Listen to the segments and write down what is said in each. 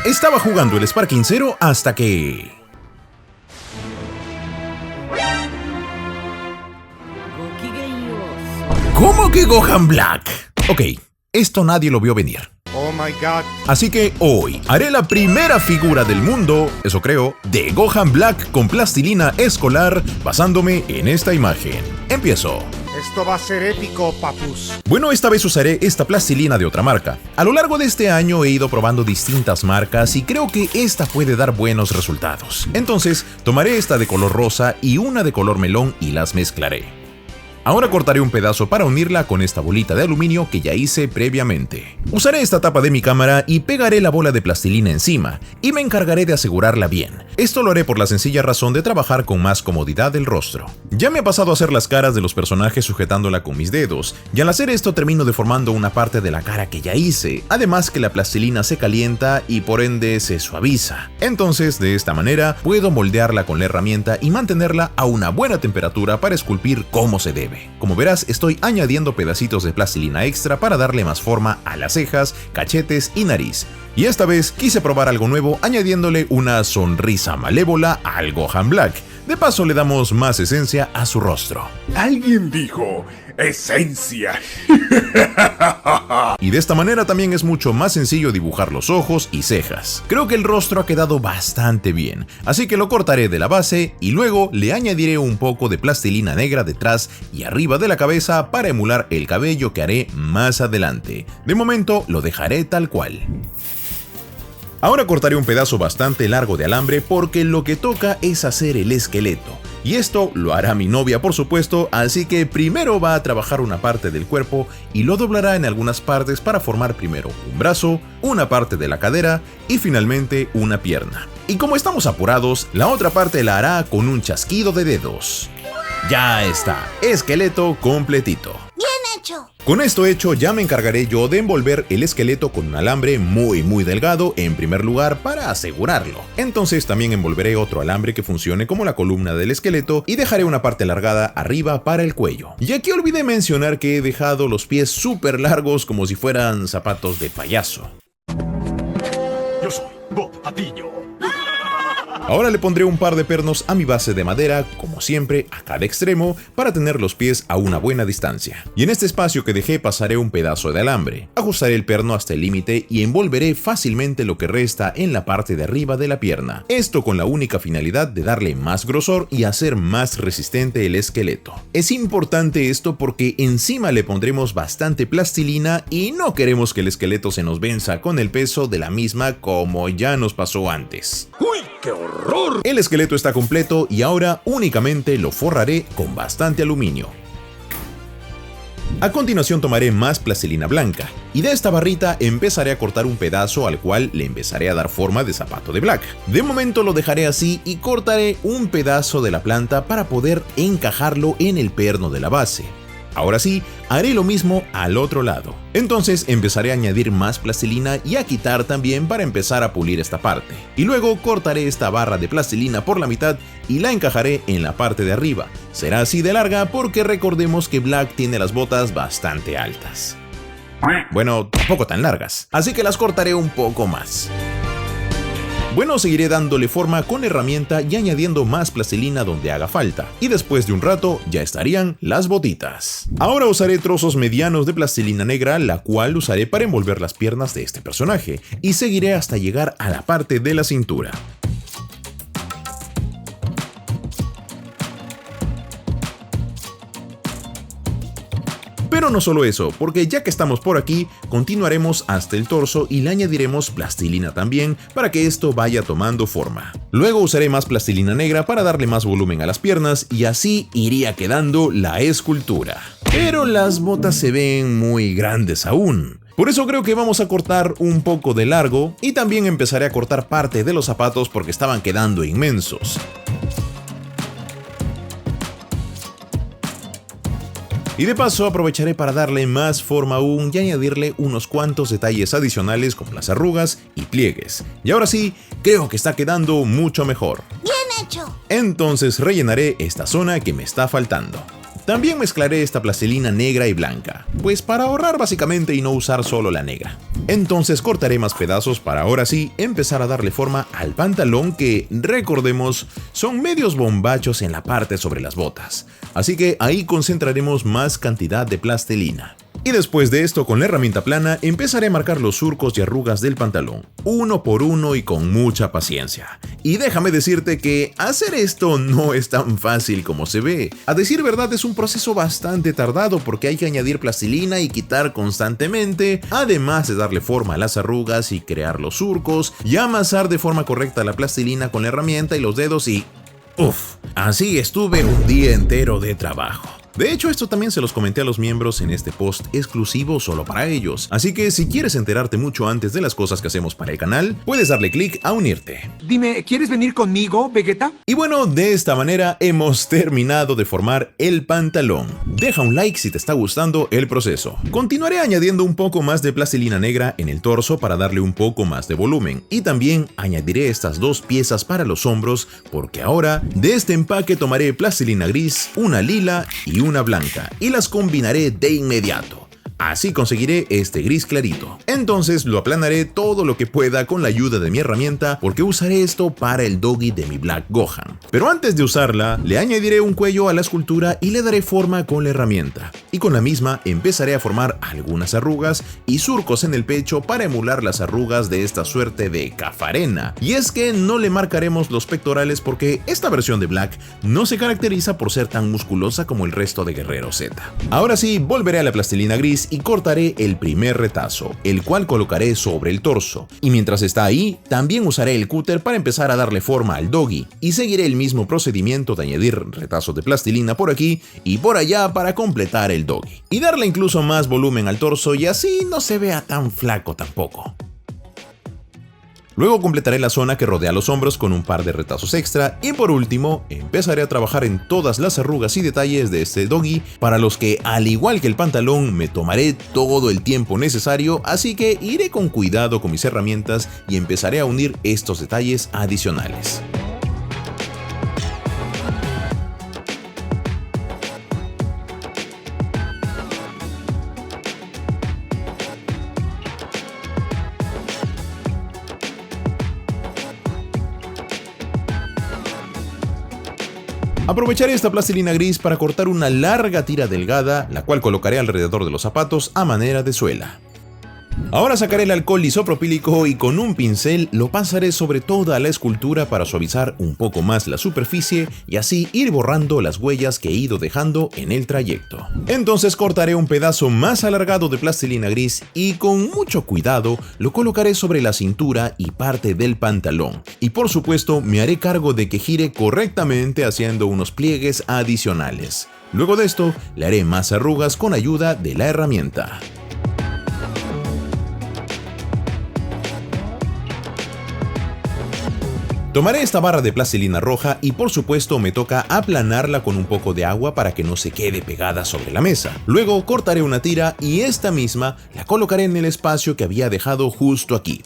Estaba jugando el Sparking Zero hasta que... ¿Cómo que Gohan Black? Ok, esto nadie lo vio venir. Oh my god. Así que hoy haré la primera figura del mundo, eso creo, de Gohan Black con plastilina escolar basándome en esta imagen. Empiezo. Esto va a ser épico, papus. Bueno, esta vez usaré esta plastilina de otra marca. A lo largo de este año he ido probando distintas marcas y creo que esta puede dar buenos resultados. Entonces, tomaré esta de color rosa y una de color melón y las mezclaré. Ahora cortaré un pedazo para unirla con esta bolita de aluminio que ya hice previamente. Usaré esta tapa de mi cámara y pegaré la bola de plastilina encima, y me encargaré de asegurarla bien. Esto lo haré por la sencilla razón de trabajar con más comodidad el rostro. Ya me ha pasado a hacer las caras de los personajes sujetándola con mis dedos, y al hacer esto termino deformando una parte de la cara que ya hice, además que la plastilina se calienta y por ende se suaviza. Entonces, de esta manera, puedo moldearla con la herramienta y mantenerla a una buena temperatura para esculpir como se debe. Como verás, estoy añadiendo pedacitos de plastilina extra para darle más forma a las cejas, cachetes y nariz. Y esta vez quise probar algo nuevo añadiéndole una sonrisa malévola al Gohan Black. De paso le damos más esencia a su rostro. Alguien dijo esencia. Y de esta manera también es mucho más sencillo dibujar los ojos y cejas. Creo que el rostro ha quedado bastante bien, así que lo cortaré de la base y luego le añadiré un poco de plastilina negra detrás y arriba de la cabeza para emular el cabello que haré más adelante. De momento lo dejaré tal cual. Ahora cortaré un pedazo bastante largo de alambre porque lo que toca es hacer el esqueleto. Y esto lo hará mi novia, por supuesto, así que primero va a trabajar una parte del cuerpo y lo doblará en algunas partes para formar primero un brazo, una parte de la cadera y finalmente una pierna. Y como estamos apurados, la otra parte la hará con un chasquido de dedos. Ya está, esqueleto completito. ¡Bien hecho! Con esto hecho, ya me encargaré yo de envolver el esqueleto con un alambre muy delgado en primer lugar para asegurarlo. Entonces también envolveré otro alambre que funcione como la columna del esqueleto y dejaré una parte alargada arriba para el cuello. Y aquí olvidé mencionar que he dejado los pies súper largos como si fueran zapatos de payaso. Yo soy Bob Patiño. Ahora le pondré un par de pernos a mi base de madera, como siempre, a cada extremo, para tener los pies a una buena distancia. Y en este espacio que dejé pasaré un pedazo de alambre. Ajustaré el perno hasta el límite y envolveré fácilmente lo que resta en la parte de arriba de la pierna. Esto con la única finalidad de darle más grosor y hacer más resistente el esqueleto. Es importante esto porque encima le pondremos bastante plastilina y no queremos que el esqueleto se nos venza con el peso de la misma como ya nos pasó antes. ¡Uy, qué horror! El esqueleto está completo y ahora únicamente lo forraré con bastante aluminio. A continuación tomaré más plastilina blanca y de esta barrita empezaré a cortar un pedazo al cual le empezaré a dar forma de zapato de Black. De momento lo dejaré así y cortaré un pedazo de la planta para poder encajarlo en el perno de la base. Ahora sí, haré lo mismo al otro lado. Entonces empezaré a añadir más plastilina y a quitar también para empezar a pulir esta parte. Y luego cortaré esta barra de plastilina por la mitad y la encajaré en la parte de arriba. Será así de larga porque recordemos que Black tiene las botas bastante altas. Bueno, tampoco tan largas, así que las cortaré un poco más. Bueno, seguiré dándole forma con herramienta y añadiendo más plastilina donde haga falta. Y después de un rato ya estarían las botitas. Ahora usaré trozos medianos de plastilina negra, la cual usaré para envolver las piernas de este personaje. Y seguiré hasta llegar a la parte de la cintura. Pero no solo eso, porque ya que estamos por aquí, continuaremos hasta el torso y le añadiremos plastilina también para que esto vaya tomando forma. Luego usaré más plastilina negra para darle más volumen a las piernas y así iría quedando la escultura. Pero las botas se ven muy grandes aún. Por eso creo que vamos a cortar un poco de largo y también empezaré a cortar parte de los zapatos porque estaban quedando inmensos. Y de paso aprovecharé para darle más forma aún y añadirle unos cuantos detalles adicionales como las arrugas y pliegues. Y ahora sí, creo que está quedando mucho mejor. ¡Bien hecho! Entonces rellenaré esta zona que me está faltando. También mezclaré esta plastilina negra y blanca, pues para ahorrar básicamente y no usar solo la negra. Entonces cortaré más pedazos para ahora sí empezar a darle forma al pantalón que, recordemos, son medios bombachos en la parte sobre las botas. Así que ahí concentraremos más cantidad de plastilina. Y después de esto, con la herramienta plana, empezaré a marcar los surcos y arrugas del pantalón, uno por uno y con mucha paciencia. Y déjame decirte que hacer esto no es tan fácil como se ve. A decir verdad, es un proceso bastante tardado porque hay que añadir plastilina y quitar constantemente, además de darle forma a las arrugas y crear los surcos, y amasar de forma correcta la plastilina con la herramienta y los dedos y... ¡Uf! Así estuve un día entero de trabajo. De hecho, esto también se los comenté a los miembros en este post exclusivo solo para ellos, así que si quieres enterarte mucho antes de las cosas que hacemos para el canal, puedes darle clic a unirte. Dime, ¿quieres venir conmigo, Vegeta? Y bueno, de esta manera hemos terminado de formar el pantalón. Deja un like si te está gustando el proceso. Continuaré añadiendo un poco más de plastilina negra en el torso para darle un poco más de volumen, y también añadiré estas dos piezas para los hombros porque ahora de este empaque tomaré plastilina gris, una lila y una blanca y las combinaré de inmediato. Así conseguiré este gris clarito. Entonces lo aplanaré todo lo que pueda con la ayuda de mi herramienta porque usaré esto para el doggy de mi Black Gohan. Pero antes de usarla, le añadiré un cuello a la escultura y le daré forma con la herramienta. Y con la misma empezaré a formar algunas arrugas y surcos en el pecho para emular las arrugas de esta suerte de Cafarena. Y es que no le marcaremos los pectorales porque esta versión de Black no se caracteriza por ser tan musculosa como el resto de Guerrero Z. Ahora sí, volveré a la plastilina gris y cortaré el primer retazo, el cual colocaré sobre el torso. Y mientras está ahí, también usaré el cúter para empezar a darle forma al doggy y seguiré el mismo procedimiento de añadir retazos de plastilina por aquí y por allá para completar el doggy. Y darle incluso más volumen al torso y así no se vea tan flaco tampoco. Luego completaré la zona que rodea los hombros con un par de retazos extra y por último empezaré a trabajar en todas las arrugas y detalles de este doggy para los que, al igual que el pantalón, me tomaré todo el tiempo necesario, así que iré con cuidado con mis herramientas y empezaré a unir estos detalles adicionales. Aprovecharé esta plastilina gris para cortar una larga tira delgada, la cual colocaré alrededor de los zapatos a manera de suela. Ahora sacaré el alcohol isopropílico y con un pincel lo pasaré sobre toda la escultura para suavizar un poco más la superficie y así ir borrando las huellas que he ido dejando en el trayecto. Entonces cortaré un pedazo más alargado de plastilina gris y con mucho cuidado lo colocaré sobre la cintura y parte del pantalón. Y por supuesto me haré cargo de que gire correctamente haciendo unos pliegues adicionales. Luego de esto le haré más arrugas con ayuda de la herramienta. Tomaré esta barra de plastilina roja y por supuesto me toca aplanarla con un poco de agua para que no se quede pegada sobre la mesa. Luego cortaré una tira y esta misma la colocaré en el espacio que había dejado justo aquí.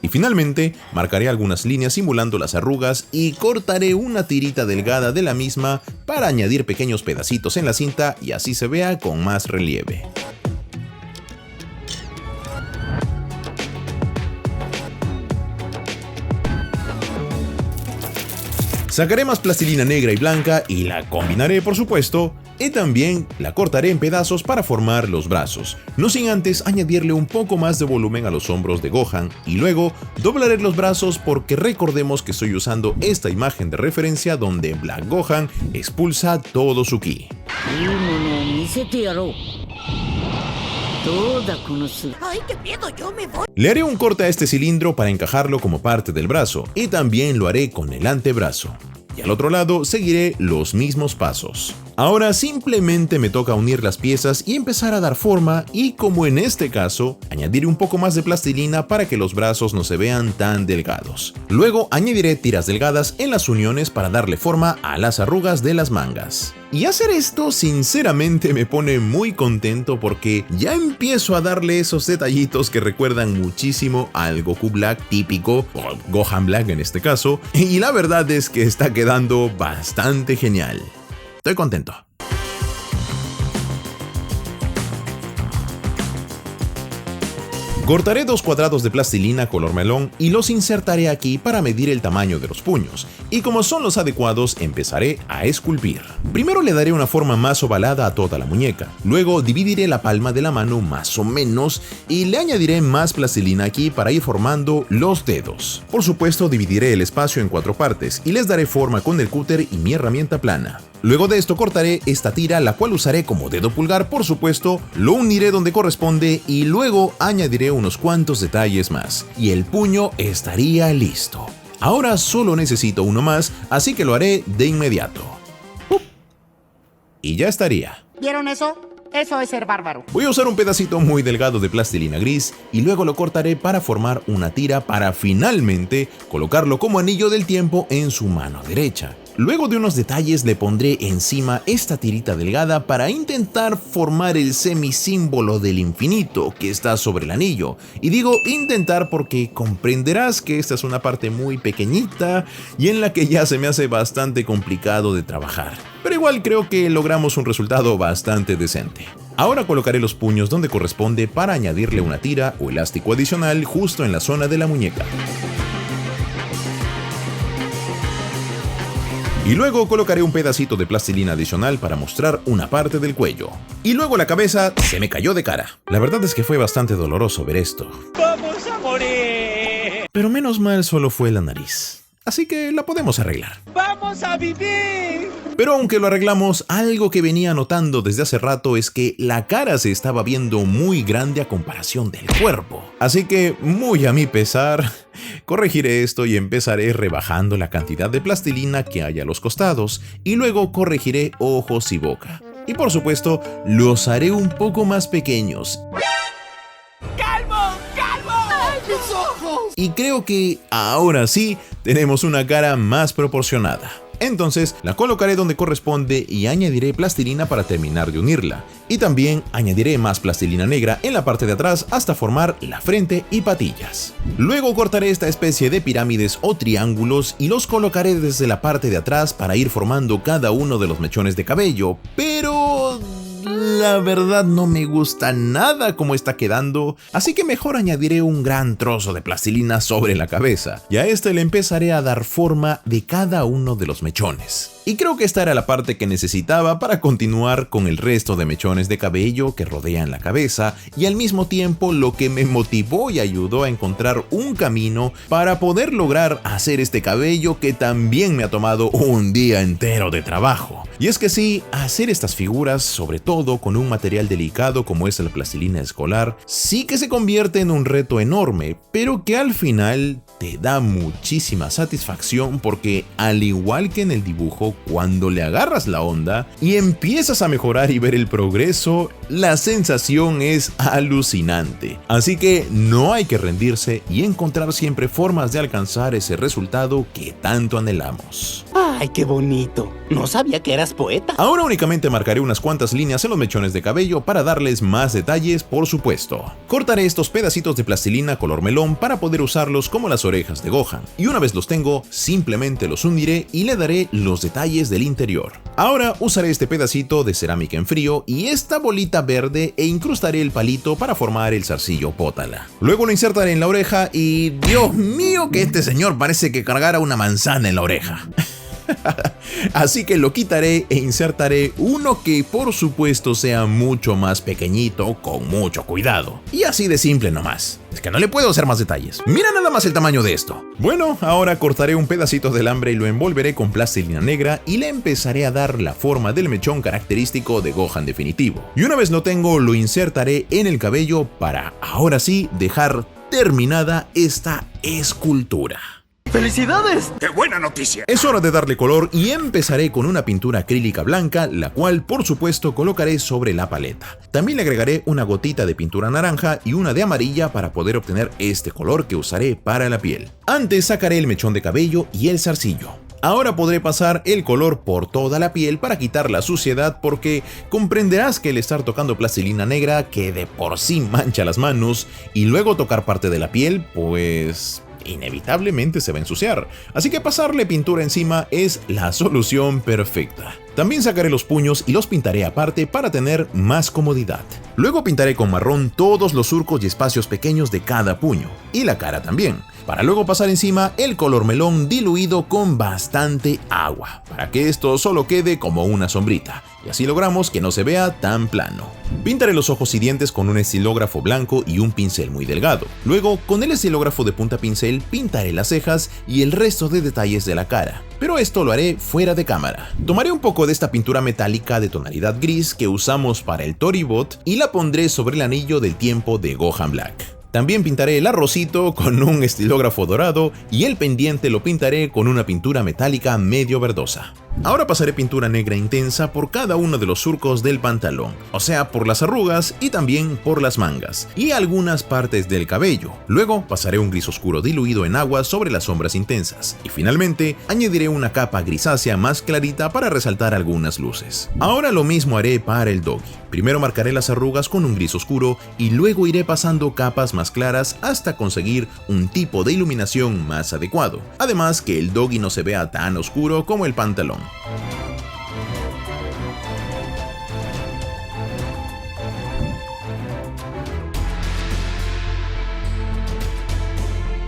Y finalmente marcaré algunas líneas simulando las arrugas y cortaré una tirita delgada de la misma para añadir pequeños pedacitos en la cinta y así se vea con más relieve. Sacaré más plastilina negra y blanca y la combinaré, por supuesto, y también la cortaré en pedazos para formar los brazos, no sin antes añadirle un poco más de volumen a los hombros de Gohan y luego doblaré los brazos porque recordemos que estoy usando esta imagen de referencia donde Black Gohan expulsa todo su ki. ¡Ay, qué miedo! ¡Yo me voy! Le haré un corte a este cilindro para encajarlo como parte del brazo y también lo haré con el antebrazo. Y al otro lado seguiré los mismos pasos. Ahora simplemente me toca unir las piezas y empezar a dar forma y, como en este caso, añadiré un poco más de plastilina para que los brazos no se vean tan delgados. Luego añadiré tiras delgadas en las uniones para darle forma a las arrugas de las mangas. Y hacer esto sinceramente me pone muy contento porque ya empiezo a darle esos detallitos que recuerdan muchísimo al Goku Black típico, o Gohan Black en este caso, y la verdad es que está quedando bastante genial. Estoy contento. Cortaré 2 cuadrados de plastilina color melón y los insertaré aquí para medir el tamaño de los puños, y como son los adecuados empezaré a esculpir. Primero le daré una forma más ovalada a toda la muñeca, luego dividiré la palma de la mano más o menos y le añadiré más plastilina aquí para ir formando los dedos. Por supuesto dividiré el espacio en 4 partes y les daré forma con el cúter y mi herramienta plana. Luego de esto cortaré esta tira, la cual usaré como dedo pulgar, por supuesto, lo uniré donde corresponde y luego añadiré unos cuantos detalles más, y el puño estaría listo. Ahora solo necesito uno más, así que lo haré de inmediato. Y ya estaría. ¿Vieron eso? Eso es ser bárbaro. Voy a usar un pedacito muy delgado de plastilina gris y luego lo cortaré para formar una tira para finalmente colocarlo como anillo del tiempo en su mano derecha. Luego de unos detalles le pondré encima esta tirita delgada para intentar formar el semisímbolo del infinito que está sobre el anillo. Y digo intentar porque comprenderás que esta es una parte muy pequeñita y en la que ya se me hace bastante complicado de trabajar. Pero igual creo que logramos un resultado bastante decente. Ahora colocaré los puños donde corresponde para añadirle una tira o elástico adicional justo en la zona de la muñeca. Y luego colocaré un pedacito de plastilina adicional para mostrar una parte del cuello. Y luego la cabeza se me cayó de cara. La verdad es que fue bastante doloroso ver esto. ¡Vamos a morir! Pero menos mal solo fue la nariz. Así que la podemos arreglar. ¡Vamos a vivir! Pero aunque lo arreglamos, algo que venía notando desde hace rato es que la cara se estaba viendo muy grande a comparación del cuerpo. Así que, muy a mi pesar, corregiré esto y empezaré rebajando la cantidad de plastilina que hay a los costados, y luego corregiré ojos y boca. Y por supuesto, los haré un poco más pequeños. ¡Calvo! ¡Calvo! ¡Ay, mis ojos! Y creo que ahora sí tenemos una cara más proporcionada. Entonces la colocaré donde corresponde y añadiré plastilina para terminar de unirla. Y también añadiré más plastilina negra en la parte de atrás hasta formar la frente y patillas. Luego cortaré esta especie de pirámides o triángulos y los colocaré desde la parte de atrás para ir formando cada uno de los mechones de cabello, pero la verdad no me gusta nada cómo está quedando, así que mejor añadiré un gran trozo de plastilina sobre la cabeza y a este le empezaré a dar forma de cada uno de los mechones. Y creo que esta era la parte que necesitaba para continuar con el resto de mechones de cabello que rodean la cabeza, y al mismo tiempo lo que me motivó y ayudó a encontrar un camino para poder lograr hacer este cabello que también me ha tomado un día entero de trabajo. Y es que sí, hacer estas figuras, sobre todo con un material delicado como es la plastilina escolar, sí que se convierte en un reto enorme, pero que al final te da muchísima satisfacción porque, al igual que en el dibujo, cuando le agarras la onda y empiezas a mejorar y ver el progreso, la sensación es alucinante. Así que no hay que rendirse y encontrar siempre formas de alcanzar ese resultado que tanto anhelamos. ¡Ay, qué bonito! No sabía que eras poeta. Ahora únicamente marcaré unas cuantas líneas en los mechones de cabello para darles más detalles, por supuesto. Cortaré estos pedacitos de plastilina color melón para poder usarlos como las orejas de Gohan, y una vez los tengo, simplemente los uniré y le daré los detalles del interior. Ahora usaré este pedacito de cerámica en frío y esta bolita verde e incrustaré el palito para formar el zarcillo pótala. Luego lo insertaré en la oreja y ¡Dios mío que este señor parece que cargara una manzana en la oreja! Así que lo quitaré e insertaré uno que por supuesto sea mucho más pequeñito, con mucho cuidado. Y así de simple nomás. Es que no le puedo hacer más detalles. Mira nada más el tamaño de esto. Bueno, ahora cortaré un pedacito de alambre y lo envolveré con plastilina negra y le empezaré a dar la forma del mechón característico de Gohan definitivo. Y una vez lo tengo, lo insertaré en el cabello para ahora sí dejar terminada esta escultura. ¡Felicidades! ¡Qué buena noticia! Es hora de darle color y empezaré con una pintura acrílica blanca, la cual por supuesto colocaré sobre la paleta. También le agregaré una gotita de pintura naranja y una de amarilla para poder obtener este color que usaré para la piel. Antes sacaré el mechón de cabello y el zarcillo. Ahora podré pasar el color por toda la piel para quitar la suciedad, porque comprenderás que el estar tocando plastilina negra, que de por sí mancha las manos, y luego tocar parte de la piel, pues inevitablemente se va a ensuciar, así que pasarle pintura encima es la solución perfecta. También sacaré los puños y los pintaré aparte para tener más comodidad. Luego pintaré con marrón todos los surcos y espacios pequeños de cada puño, y la cara también, para luego pasar encima el color melón diluido con bastante agua, para que esto solo quede como una sombrita, y así logramos que no se vea tan plano. Pintaré los ojos y dientes con un estilógrafo blanco y un pincel muy delgado. Luego, con el estilógrafo de punta pincel, pintaré las cejas y el resto de detalles de la cara. Pero esto lo haré fuera de cámara. Tomaré un poco de esta pintura metálica de tonalidad gris que usamos para el Toribot y la pondré sobre el anillo del tiempo de Gohan Black. También pintaré el arrocito con un estilógrafo dorado y el pendiente lo pintaré con una pintura metálica medio verdosa. Ahora pasaré pintura negra intensa por cada uno de los surcos del pantalón, o sea, por las arrugas y también por las mangas, y algunas partes del cabello. Luego pasaré un gris oscuro diluido en agua sobre las sombras intensas, y finalmente añadiré una capa grisácea más clarita para resaltar algunas luces. Ahora lo mismo haré para el doggy. Primero marcaré las arrugas con un gris oscuro y luego iré pasando capas más claras hasta conseguir un tipo de iluminación más adecuado. Además que el doggy no se vea tan oscuro como el pantalón.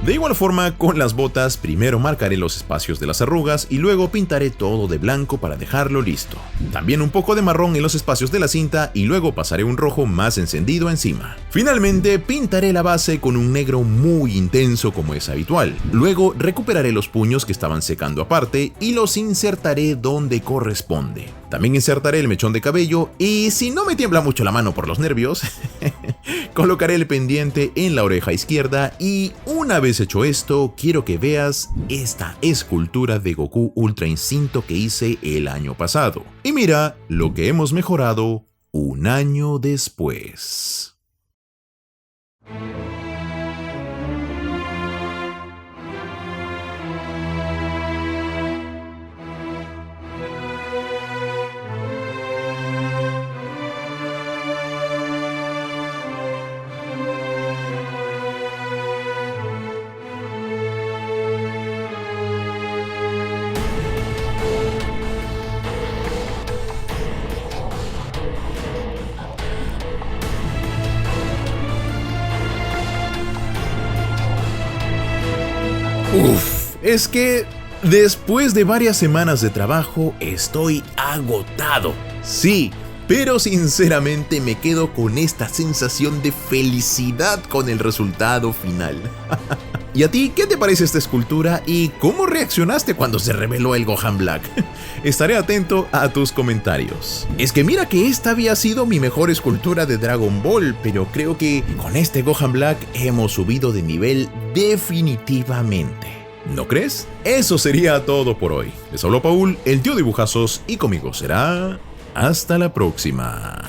De igual forma, con las botas, primero marcaré los espacios de las arrugas y luego pintaré todo de blanco para dejarlo listo. También un poco de marrón en los espacios de la cinta y luego pasaré un rojo más encendido encima. Finalmente, pintaré la base con un negro muy intenso como es habitual. Luego recuperaré los puños que estaban secando aparte y los insertaré donde corresponde. También insertaré el mechón de cabello y, si no me tiembla mucho la mano por los nervios, colocaré el pendiente en la oreja izquierda y, una vez hecho esto, quiero que veas esta escultura de Goku Ultra Instinto que hice el año pasado. Y mira lo que hemos mejorado un año después. Es que después de varias semanas de trabajo estoy agotado. Sí, pero sinceramente me quedo con esta sensación de felicidad con el resultado final. ¿Y a ti qué te parece esta escultura y cómo reaccionaste cuando se reveló el Gohan Black? Estaré atento a tus comentarios. Es que mira que esta había sido mi mejor escultura de Dragon Ball, pero creo que con este Gohan Black hemos subido de nivel definitivamente. ¿No crees? Eso sería todo por hoy. Les habló Paul, el tío dibujazos, y conmigo será hasta la próxima.